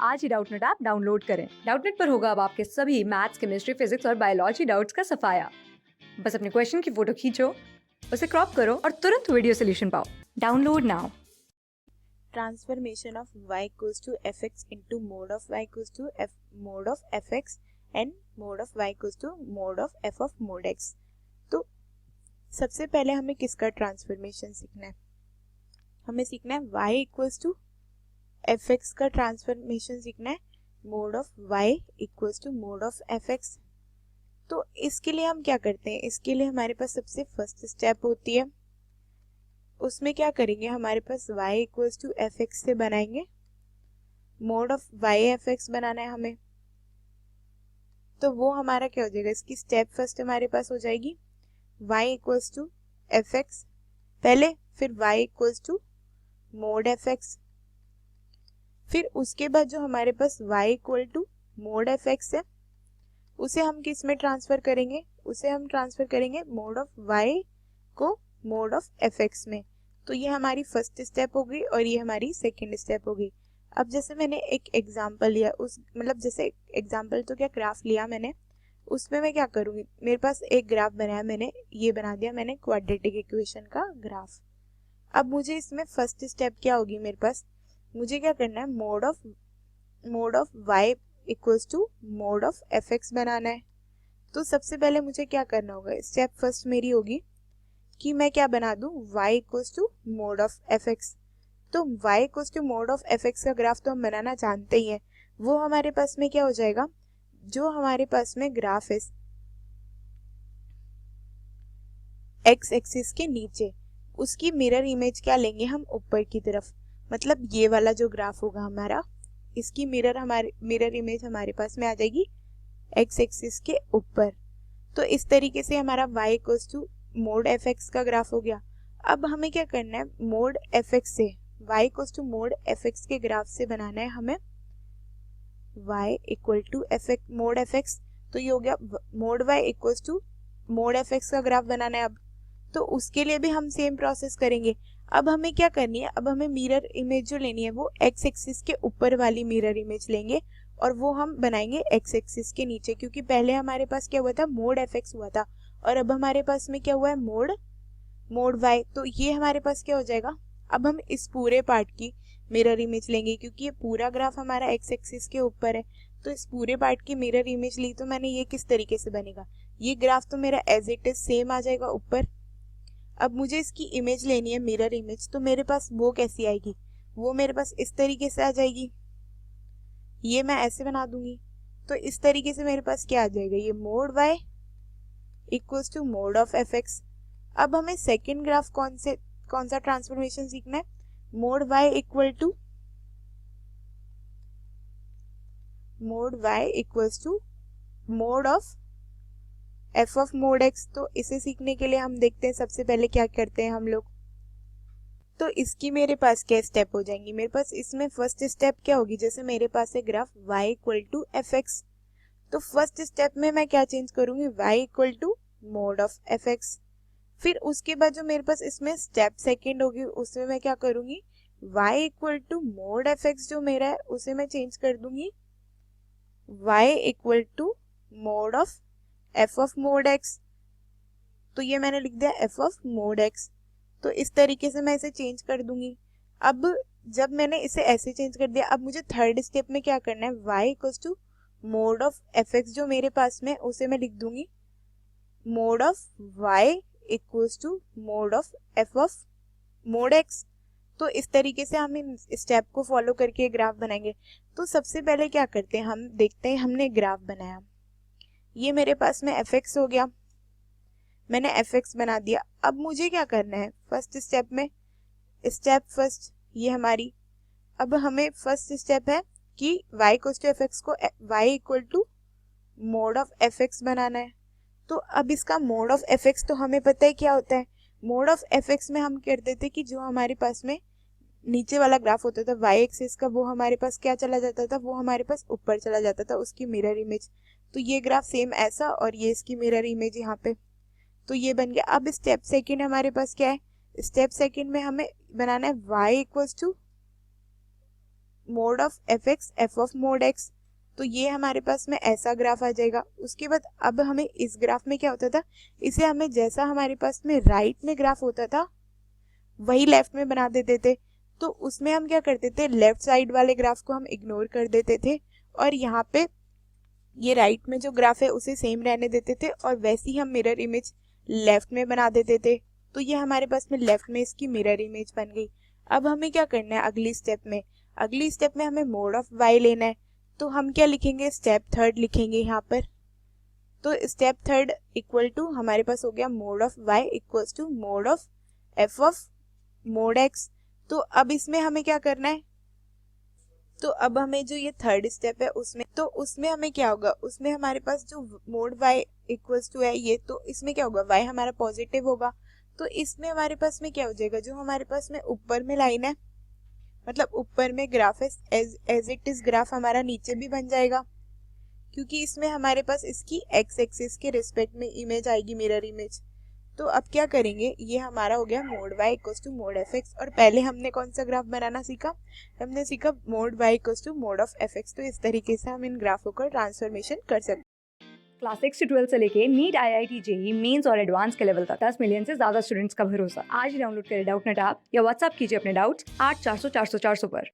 आज ही Doubtnut app download करें। Doubtnut पर होगा अब आपके सभी मैथ्स, केमिस्ट्री, फिजिक्स और बायोलॉजी डाउट्स का सफाया। बस अपने क्वेश्चन की फोटो खींचो, उसे क्रॉप करो और तुरंत वीडियो सोल्यूशन पाओ। Download now. Transformation of y equals to fx into mode of y equals to mode of fx and mode of y equals to mode of f of mode x। तो सबसे पहले हमें किसका transformation सीखना है? हमें सीखना है y इक्वल्स टू fx का ट्रांसफॉर्मेशन सीखना है, mod of y equals to mod of fx। तो इसके लिए हम क्या करते हैं? इसके लिए हमारे पास सबसे फर्स्ट स्टेप होती है, उसमें क्या करेंगे, हमारे पास y equals to F x से बनाएंगे, mod of y F X बनाना है हमें। तो वो हमारा क्या हो जाएगा? इसकी स्टेप फर्स्ट हमारे पास हो जाएगी y equals to F x पहले, फिर y equals to mod f x, फिर उसके बाद जो हमारे पास y equal to mod f x है उसे हम किस में ट्रांसफर करेंगे? उसे हम ट्रांसफर करेंगे मोड ऑफ y को मोड ऑफ एफ एक्स में। तो ये हमारी फर्स्ट स्टेप हो गई और ये हमारी सेकेंड स्टेप हो गई। अब जैसे मैंने एक एग्जांपल लिया, उस मतलब जैसे एग्जांपल तो क्या, ग्राफ लिया मैंने, उसमें मैं क्या करूँगी, मेरे पास एक ग्राफ बनाया मैंने, ये बना दिया मैंने क्वाड्रेटिक इक्वेशन का ग्राफ। अब मुझे इसमें फर्स्ट स्टेप क्या होगी मेरे पास? मुझे क्या करना है, mod of y equals to mod of F X बनाना है। तो सबसे पहले मुझे क्या करना होगा, स्टेप फर्स्ट मेरी होगी कि मैं क्या बना दूं, y equals to mod of F x. तो y equals to mod of F x का ग्राफ तो हम बनाना जानते ही हैं। वो हमारे पास में क्या हो जाएगा, जो हमारे पास में ग्राफ है x एक्सिस के नीचे, उसकी मिरर इमेज क्या लेंगे हम, ऊपर की तरफ। मतलब ये वाला जो ग्राफ होगा हमारा, इसकी मिरर इमेज हमारे पास में आ जाएगी x एक्सिस के ऊपर। तो इस तरीके से हमारा y equals to mod f x का ग्राफ हो गया। अब हमें क्या करना है, मोड एफ एक्स से y equals to mod f x के ग्राफ से बनाना है हमें y equal to mod f x. तो ये हो गया mod y equals to mod f x का ग्राफ बनाना है। अब तो उसके लिए भी हम सेम प्रोसेस करेंगे। अब हमें क्या करनी है, अब हमें मिरर इमेज जो लेनी है वो x एक्सिस के ऊपर वाली मिरर इमेज लेंगे और वो हम बनाएंगे x एक्सिस के नीचे, क्योंकि पहले हमारे पास क्या हुआ था, मोड एफ एक्स हुआ था और अब हमारे पास में क्या हुआ है, मोड y। तो ये हमारे पास क्या हो जाएगा, अब हम इस पूरे पार्ट की मिरर इमेज लेंगे, क्योंकि ये पूरा ग्राफ हमारा x एक्सिस के ऊपर है। तो इस पूरे पार्ट की मिरर इमेज ली तो मैंने, ये किस तरीके से बनेगा, ये ग्राफ तो मेरा एज इट इज सेम आ जाएगा ऊपर। अब मुझे इसकी इमेज लेनी है, मिरर इमेज, तो मेरे पास वो कैसी आएगी, वो मेरे पास इस तरीके से आ जाएगी। ये मैं ऐसे बना दूंगी, तो इस तरीके से मेरे पास क्या आ जाएगा, ये mod y equals to mod of F x. अब हमें सेकेंड ग्राफ कौन सा ट्रांसफॉर्मेशन सीखना है, mod y equal to mod of f of mod x. तो इसे सीखने के लिए हम देखते हैं सबसे पहले क्या करते हैं हम लोग। तो इसकी मेरे पास क्या स्टेप हो जाएंगी, मेरे पास इसमें फर्स्ट स्टेप क्या होगी, जैसे मेरे पास है graph y equal to F x, तो फर्स्ट स्टेप में मैं क्या चेंज करूंगी, y equal to mod of F x. फिर उसके बाद जो मेरे पास इसमें स्टेप सेकेंड होगी, उसमें मैं क्या करूंगी, y equal to mod f x जो मेरा है उसे मैं चेंज कर दूंगी y equal to mod of f of mod x. तो ये मैंने लिख दिया एफ ऑफ मोड एक्स। तो इस तरीके से मैं इसे चेंज कर दूंगी। अब जब मैंने इसे ऐसे चेंज कर दिया, अब मुझे थर्ड स्टेप में क्या करना है, y equals to mod of F x जो मेरे पास में, उसे मैं लिख दूंगी mod of y equals to mod of f of mod x. तो इस तरीके से हम इन स्टेप को फॉलो करके ग्राफ बनाएंगे। तो सबसे पहले क्या करते हैं, हम देखते हैं, हमने ग्राफ बनाया, ये मेरे पास में एफ एक्स हो गया, मैंने एफ एक्स बना दिया। अब मुझे क्या करना है, फर्स्ट स्टेप में, स्टेप फर्स्ट ये हमारी, अब हमें फर्स्ट स्टेप है कि y equal to F X को y equal to mod of F X बनाना है। तो अब इसका मोड ऑफ एफ एक्स तो हमें पता है क्या होता है, मोड ऑफ एफ एक्स में हम करते थे कि जो हमारे पास में नीचे वाला ग्राफ होता था y एक्सिस का, वो हमारे पास क्या चला जाता था, वो हमारे पास ऊपर चला जाता था, उसकी मिरर इमेज। तो ये ग्राफ सेम ऐसा और ये इसकी मिरर इमेज यहाँ पे, तो ये बन गया। अब स्टेप सेकंड हमारे पास क्या है, स्टेप सेकंड में हमें बनाना है y equals to mod of F x f of mod x, तो ये हमारे पास में ऐसा ग्राफ आ जाएगा। उसके बाद अब हमें इस ग्राफ में क्या होता था, इसे हमें जैसा हमारे पास में राइट में ग्राफ होता था वही लेफ्ट में बना देते थे। तो उसमें हम क्या करते थे, लेफ्ट साइड वाले ग्राफ को हम इग्नोर कर देते थे और यहाँ पे ये राइट में जो ग्राफ है उसे सेम रहने देते थे और वैसे ही हम मिरर इमेज लेफ्ट में बना देते थे। तो ये हमारे पास में लेफ्ट में इसकी मिरर इमेज बन गई। अब हमें क्या करना है अगली स्टेप में हमें मोड ऑफ वाई लेना है। तो हम क्या लिखेंगे, स्टेप थर्ड लिखेंगे यहाँ पर। तो स्टेप थर्ड इक्वल टू हमारे पास हो गया mod of y equals to mod of f of mod x. तो अब इसमें हमें क्या करना है, तो अब हमें जो ये थर्ड स्टेप है उसमें हमें क्या होगा, उसमें हमारे पास जो मोड y इक्वल्स टू है ये, तो इसमें क्या होगा, y हमारा पॉजिटिव होगा। तो इसमें हमारे पास में क्या हो जाएगा, जो हमारे पास में ऊपर में लाइन है, मतलब ऊपर में ग्राफ है, एज इट इज ग्राफ हमारा नीचे भी बन जाएगा, क्योंकि इसमें हमारे पास इसकी एक्स एक्सिस के रिस्पेक्ट में इमेज आएगी, मिरर इमेज। तो अब क्या करेंगे, ये हमारा हो गया mod y equals to mod f x. और पहले हमने कौन सा ग्राफ बनाना सीखा, हमने सीखा mod y equals to mod of F x. तो इस तरीके से हम इन ग्राफों का ट्रांसफॉर्मेशन कर सकते हैं। क्लास 6 से 12 से लेके नीट, IIT, जेई मेंस और एडवांस के लेवल तक 10 मिलियन से ज्यादा स्टूडेंट्स का भरोसा। आज ही डाउनलोड करें डाउटनेट ऐप या व्हाट्सएप कीजिए अपने डाउट्स 8400 400 400 पर।